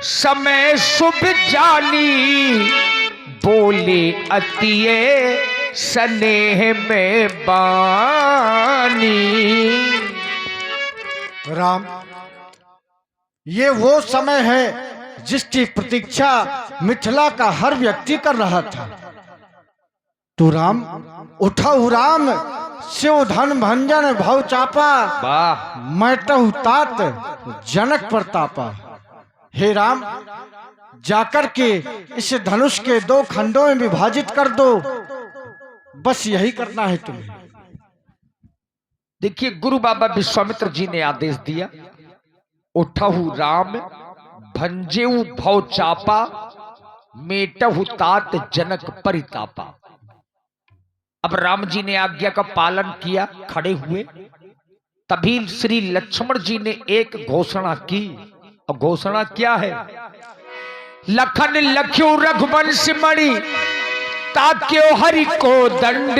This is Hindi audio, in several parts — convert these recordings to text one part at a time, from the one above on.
समय शुभ जानी, बोले अतिये स्नेह में बानी। राम, ये वो समय है जिसकी प्रतीक्षा मिथिला का हर व्यक्ति कर रहा था। तू राम उठऊ राम, शिव धन भंजन भव चापा, वाह, मैटहु तात जनक प्रतापा। हे राम, जाकर के इस धनुष के 2 खंडों में विभाजित कर दो, बस यही करना है तुम्हें। देखिए, गुरु बाबा विश्वामित्र जी ने आदेश दिया, उठहु राम भंजेऊ भव चापा, मेटहु तात जनक परितापा। अब राम जी ने आज्ञा का पालन किया, खड़े हुए। तभी श्री लक्ष्मण जी ने एक घोषणा की, और घोषणा क्या है? लखन लख्यो रघुवंश मणि, ताक्यो हरि को दंड,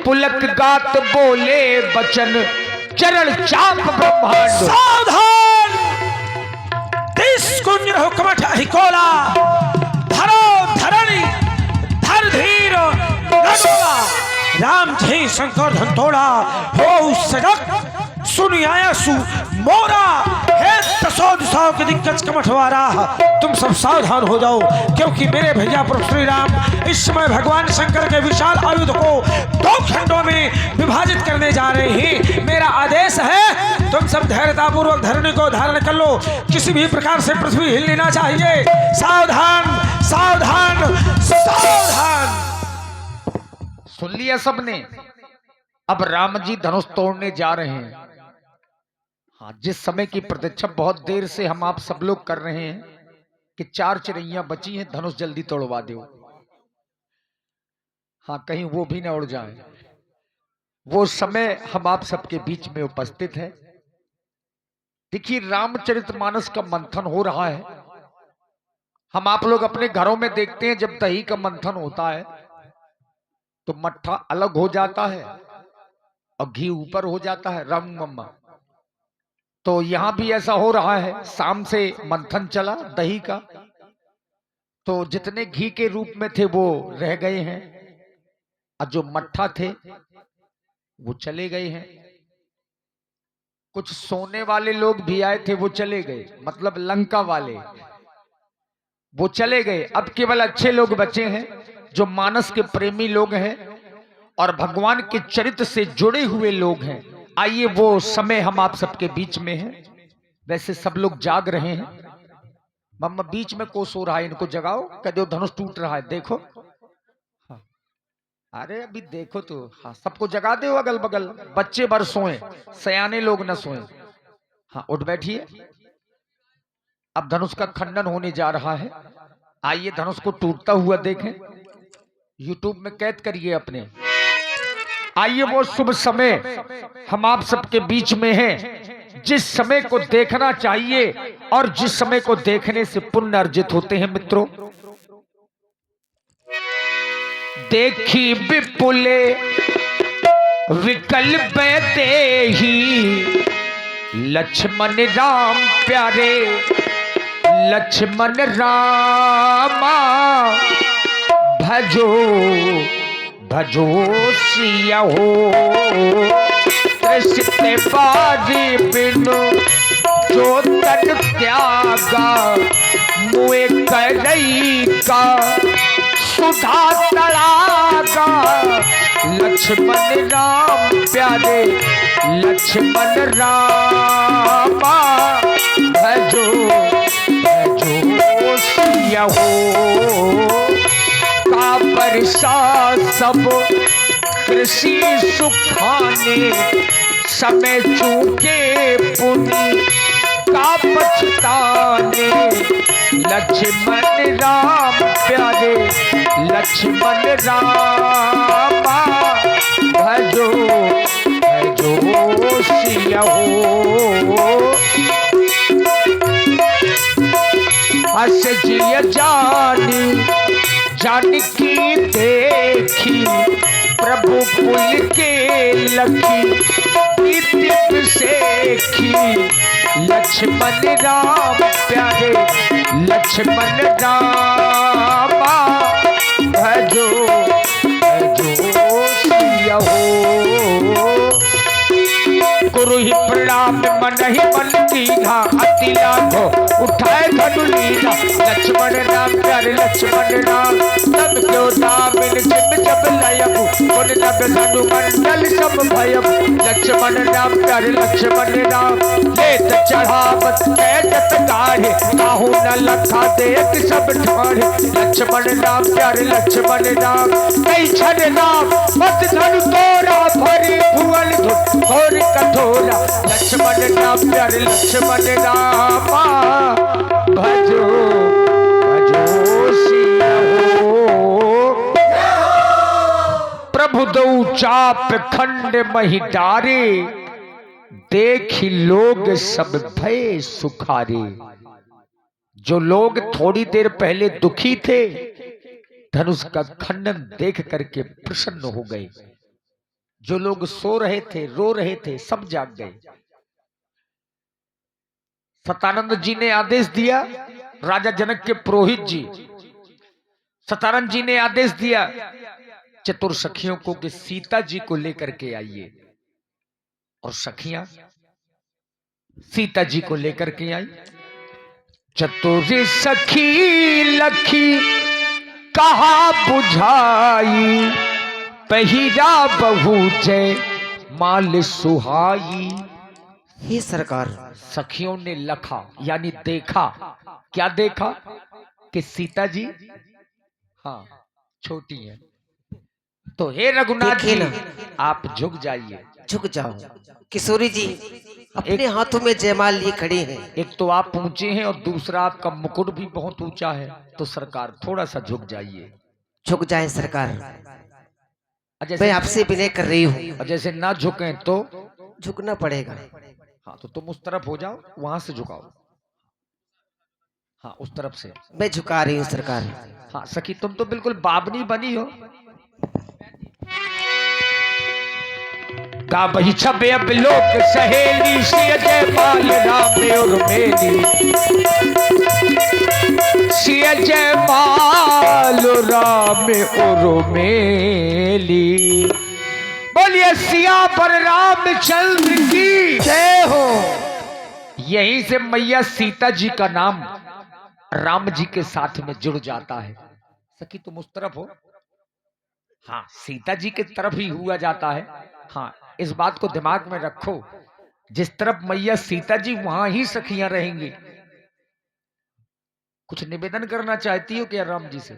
पुलक गात बोले बचन, चरण चाप ब्रह्मांड। सावधान! कुंज हुकमठ हिकोला, धरो धरणी धर धीर लगोला। राम जी शंकर धनतोड़ा हो सड़क, सुन आया सु मोरा है दसों दिशाओं के दिग्गज कमठवारा। तुम सब सावधान हो जाओ, क्योंकि मेरे भैया प्रभु श्री राम इस समय भगवान शंकर के विशाल आयुध को 2 खंडों में विभाजित करने जा रहे हैं। मेरा आदेश है, तुम सब धैर्यतापूर्वक धरणी को धारण कर लो। किसी भी प्रकार से पृथ्वी हिलनी ना चाहिए। सावधान सावधान सावधान। सुन लिया सबने? अब राम जी धनुष तोड़ने जा रहे हैं। हाँ, जिस समय की प्रतीक्षा बहुत देर से हम आप सब लोग कर रहे हैं कि 4 चिड़ैयां बची हैं, धनुष जल्दी तोड़वा दो। हाँ, कहीं वो भी ना उड़ जाए। वो समय हम आप सबके बीच में उपस्थित है। देखिए, रामचरितमानस का मंथन हो रहा है। हम आप लोग अपने घरों में देखते हैं, जब दही का मंथन होता है तो मट्ठा अलग हो जाता है और घी ऊपर हो जाता है, राम मम्मा। तो यहां भी ऐसा हो रहा है। शाम से मंथन चला दही का, तो जितने घी के रूप में थे वो रह गए हैं, और जो मट्ठा थे वो चले गए हैं। कुछ सोने वाले लोग भी आए थे, वो चले गए, मतलब लंका वाले, वो चले गए। अब केवल अच्छे लोग बचे हैं, जो मानस के प्रेमी लोग हैं और भगवान के चरित्र से जुड़े हुए लोग हैं। आइए, वो समय हम आप सबके बीच में है। वैसे सब लोग जाग रहे हैं। मम्मा बीच में को सो रहा है, इनको जगाओ। कह दो धनुष टूट रहा है, देखो। हाँ, अरे अभी देखो तो। हाँ, सबको जगा दो, अगल बगल बच्चे भर सोए, सयाने लोग न सोए। हाँ, उठ बैठिए। अब धनुष का खंडन होने जा रहा है। आइए धनुष को टूटता हुआ देखें। यूट्यूब में कैद करिए अपने। आइए, वो शुभ समय हम आप सबके बीच में है, जिस समय को देखना चाहिए और जिस समय को देखने से पुण्य अर्जित होते हैं। मित्रों, देखी विपुले विकल देही, लक्ष्मण राम प्यारे लक्ष्मण रामा, भजो भजो सिया हो, कृष्ण बाजी बिनु जो तन त्यागा, मुए करई का सुधा तड़ागा। लक्ष्मण राम प्यारे लक्ष्मण रामा, भजो भजो सिया हो, का बरसा सब कृषि सुखाने, समय चूके पुनि का पछताने। लक्ष्मण राम प्यारे लक्ष्मण रामा, भजो भजो सिया हो। हस जिय जानी जानकी देखी, प्रभु पुल के लखी दीप सेखी। लक्ष्मण राम प्यारे लक्ष्मण रामा भजो भजो सिया हो। गुरु ही प्रणाम मन ही मन कीन्हा अति लाघो उठाए धनु लीना। लक्ष्मण राम प्यारे लक्ष्मण राम तब क्यों नाम इन जिम जब लयबु उन नब धनु मंडल सब भयबु। लक्ष्मण राम प्यारे लक्ष्मण राम लेत चढ़ावत कैदत गाढ़े काहू न लखा देख सब ठाढ़े। लक्ष्मण राम प्यारे लक्ष्मण राम कई छन राम मत धनु तोरा भरी भुवन घोर कठोरा। लक्ष्मण राम प्यारे लक्ष्मण रामा भजो भजो सिया हो। प्रभु दऊ चाप खंड मही डारे देखी लोग सब भय सुखारे। जो लोग थोड़ी देर पहले दुखी थे धनुष का खंडन देख करके प्रसन्न हो गए। जो लोग सो रहे थे रो रहे थे सब जाग गए। सतानंद जी ने आदेश दिया, राजा जनक के पुरोहित जी सतानंद जी ने आदेश दिया चतुर सखियों को कि सीता जी को लेकर के आइए। और सखियां सीता जी को लेकर के आई। चतुर सखी लखी कहा बुझाई पहिरा बहु जय माल सुहाई। हे सरकार, सखियों ने लखा यानी देखा। क्या देखा कि सीता जी हाँ छोटी है। तो हे रघुनाथ जी आप झुक जाइए। झुक जाओ। किशोरी जी अपने हाथों में जयमाल लिए खड़े हैं। एक तो आप ऊंचे हैं और दूसरा आपका मुकुट भी बहुत ऊंचा है। तो सरकार थोड़ा सा झुक जाइए। झुक जाए सरकार, मैं आपसे विनय कर रही हूँ। और जैसे ना झुकें तो झुकना पड़ेगा। हाँ तो तुम उस तरफ हो जाओ, वहां से झुकाओ। हाँ उस तरफ से मैं झुका रही हूँ सरकार। हाँ सखी तुम तो बिल्कुल बाबनी बनी हो। का बही छबे अब लोक सहेली सिय जयमाल राम और मेली। सिय जयमाल राम और मेली। बोलिए सिया पर रामचंद्र की जय हो। यहीं से मैया सीता जी का नाम राम जी के साथ में जुड़ जाता है। सखी तुम उस तरफ हो। हाँ सीता जी के तरफ ही हुआ जाता है। हाँ इस बात को दिमाग में रखो, जिस तरफ मैया सीता जी वहां ही सखियां रहेंगी। कुछ निवेदन करना चाहती हो क्या राम जी से?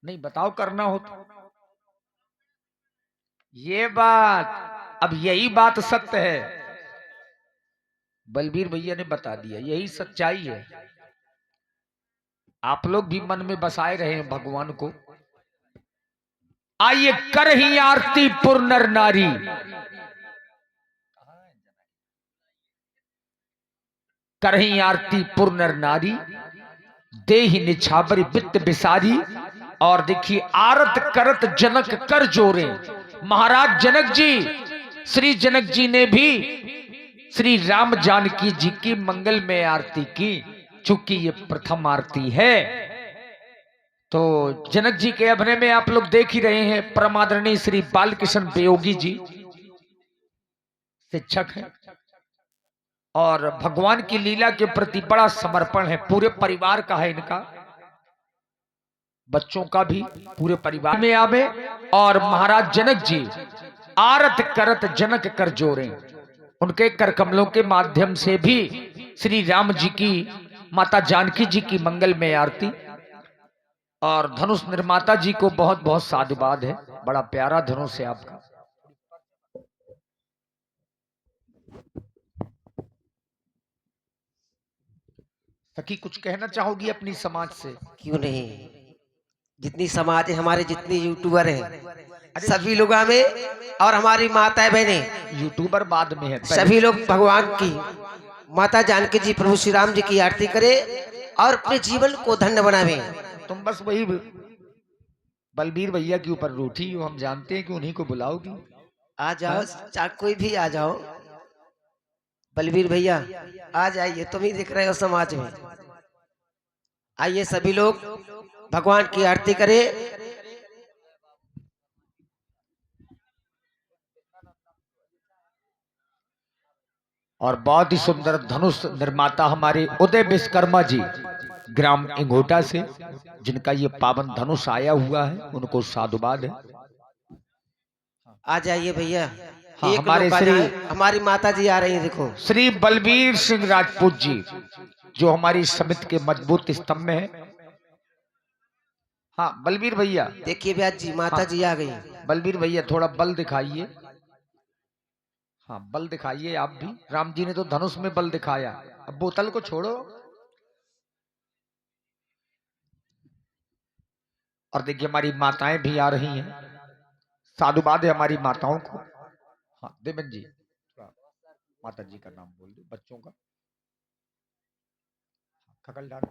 नहीं बताओ, करना हो तो। ये बात, अब यही बात सत्य है। बलबीर भैया ने बता दिया, यही सच्चाई है। आप लोग भी मन में बसाए रहे हैं भगवान को। आइए कर ही आरती पुर नर नारी। कर ही आरती पुर नर नारी देहि निछावर वित्त बिसारी। और देखिए आरत करत जनक कर जोरे। महाराज जनक जी, श्री जनक जी ने भी श्री राम जानकी जी की मंगल में आरती की, चूंकि ये प्रथम आरती है। तो जनक जी के अभिनय में आप लोग देख ही रहे हैं। परमादरणीय श्री बालकृष्ण बेयोगी जी शिक्षक हैं और भगवान की लीला के प्रति बड़ा समर्पण है। पूरे परिवार का है इनका, बच्चों का भी, पूरे परिवार में आवे। और महाराज जनक जी आरत करत जनक कर जोरे। उनके कर कमलों के माध्यम से भी श्री राम जी की, माता जानकी जी की मंगल में आरती। और धनुष निर्माता जी को बहुत बहुत साधुवाद है। बड़ा प्यारा धनुष है आपका। सखी कुछ कहना चाहोगी अपनी समाज से? क्यों नहीं, जितनी समाज है, हमारे जितने यूट्यूबर हैं सभी लोग में, और हमारी माताएं बहनें, यूट्यूबर बाद में है, सभी लोग भगवान की, माता जानकी जी, प्रभु श्री राम जी की आरती करे और अपने जीवन को धन्य बनावे। तुम बस वही बलबीर भैया के ऊपर रूठी हो, हम जानते हैं कि उन्हीं को बुलाओगी। आ जाओ, चाहे कोई भी आ जाओ। बलबीर भैया आ जाइए, तुम ही देख रहे हो समाज में। आइए सभी लोग भगवान की आरती करें। और बहुत ही सुंदर धनुष निर्माता हमारे उदय विश्वकर्मा जी ग्राम इंगोटा से, जिनका ये पावन धनुष आया हुआ है, उनको साधुवाद है। आ जाइए भैया। हाँ, एक हमारे लोग आ श्री जाएं। हमारी माता जी आ रही हैं, देखो। श्री बलबीर सिंह राजपूत जी, जो हमारी समिति के मजबूत स्तंभ में है। हाँ बलबीर भैया, देखिए ब्यास जी, माता हाँ, जी आ गई। बलबीर भैया थोड़ा बल दिखाइए। हाँ बल दिखाइए आप भी। राम जी ने तो धनुष में बल दिखाया, अब बोतल को छोड़ो। और देखिए हमारी माताएं भी आ रही हैं, साधुवाद है हमारी माताओं को। हाँ देवन जी, थोड़ा माता जी का नाम बोल दो बच्चों का। खकल डाल।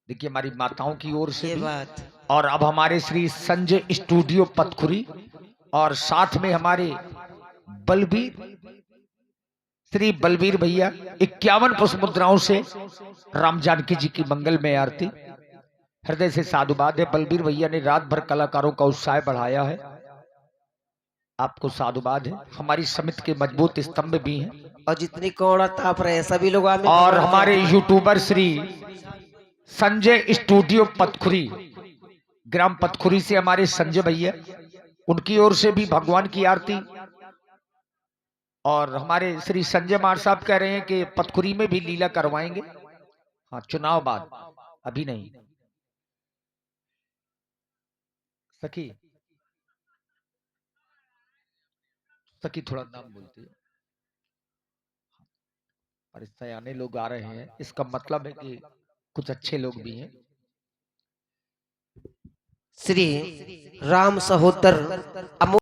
देखिए हमारी माताओं की ओर से ये भी। बात। और अब हमारे श्री संजय स्टूडियो पतखुरी और साथ में हमारे बलबीर, श्री बलबीर भैया 51 पुष्प मुद्राओं से राम जानकी जी की मंगल में आरती। हृदय से साधुवाद है। बलबीर भैया ने रात भर कलाकारों का उत्साह बढ़ाया है, आपको साधुवाद है। हमारी समिति के मजबूत स्तंभ भी हैं। और जितनी कौड़ा ताप रहे हैं सभी लोग आमिर। और हमारे यूट्यूबर श्री संजय स्टूडियो पतखुरी ग्राम पतखुरी से हमारे संजय भैया, उनकी ओर से भी भगवान की आरती। और हमारे श्री संजय मार साहब कह रहे हैं कि पतखुरी में भी लीला करवाएंगे। हाँ चुनाव बाद, अभी नहीं। सखी सखी थोड़ा नाम बोलती है। और इस सयाने लोग आ रहे हैं, इसका मतलब है कि कुछ अच्छे लोग भी हैं। श्री राम सहोदर अमोल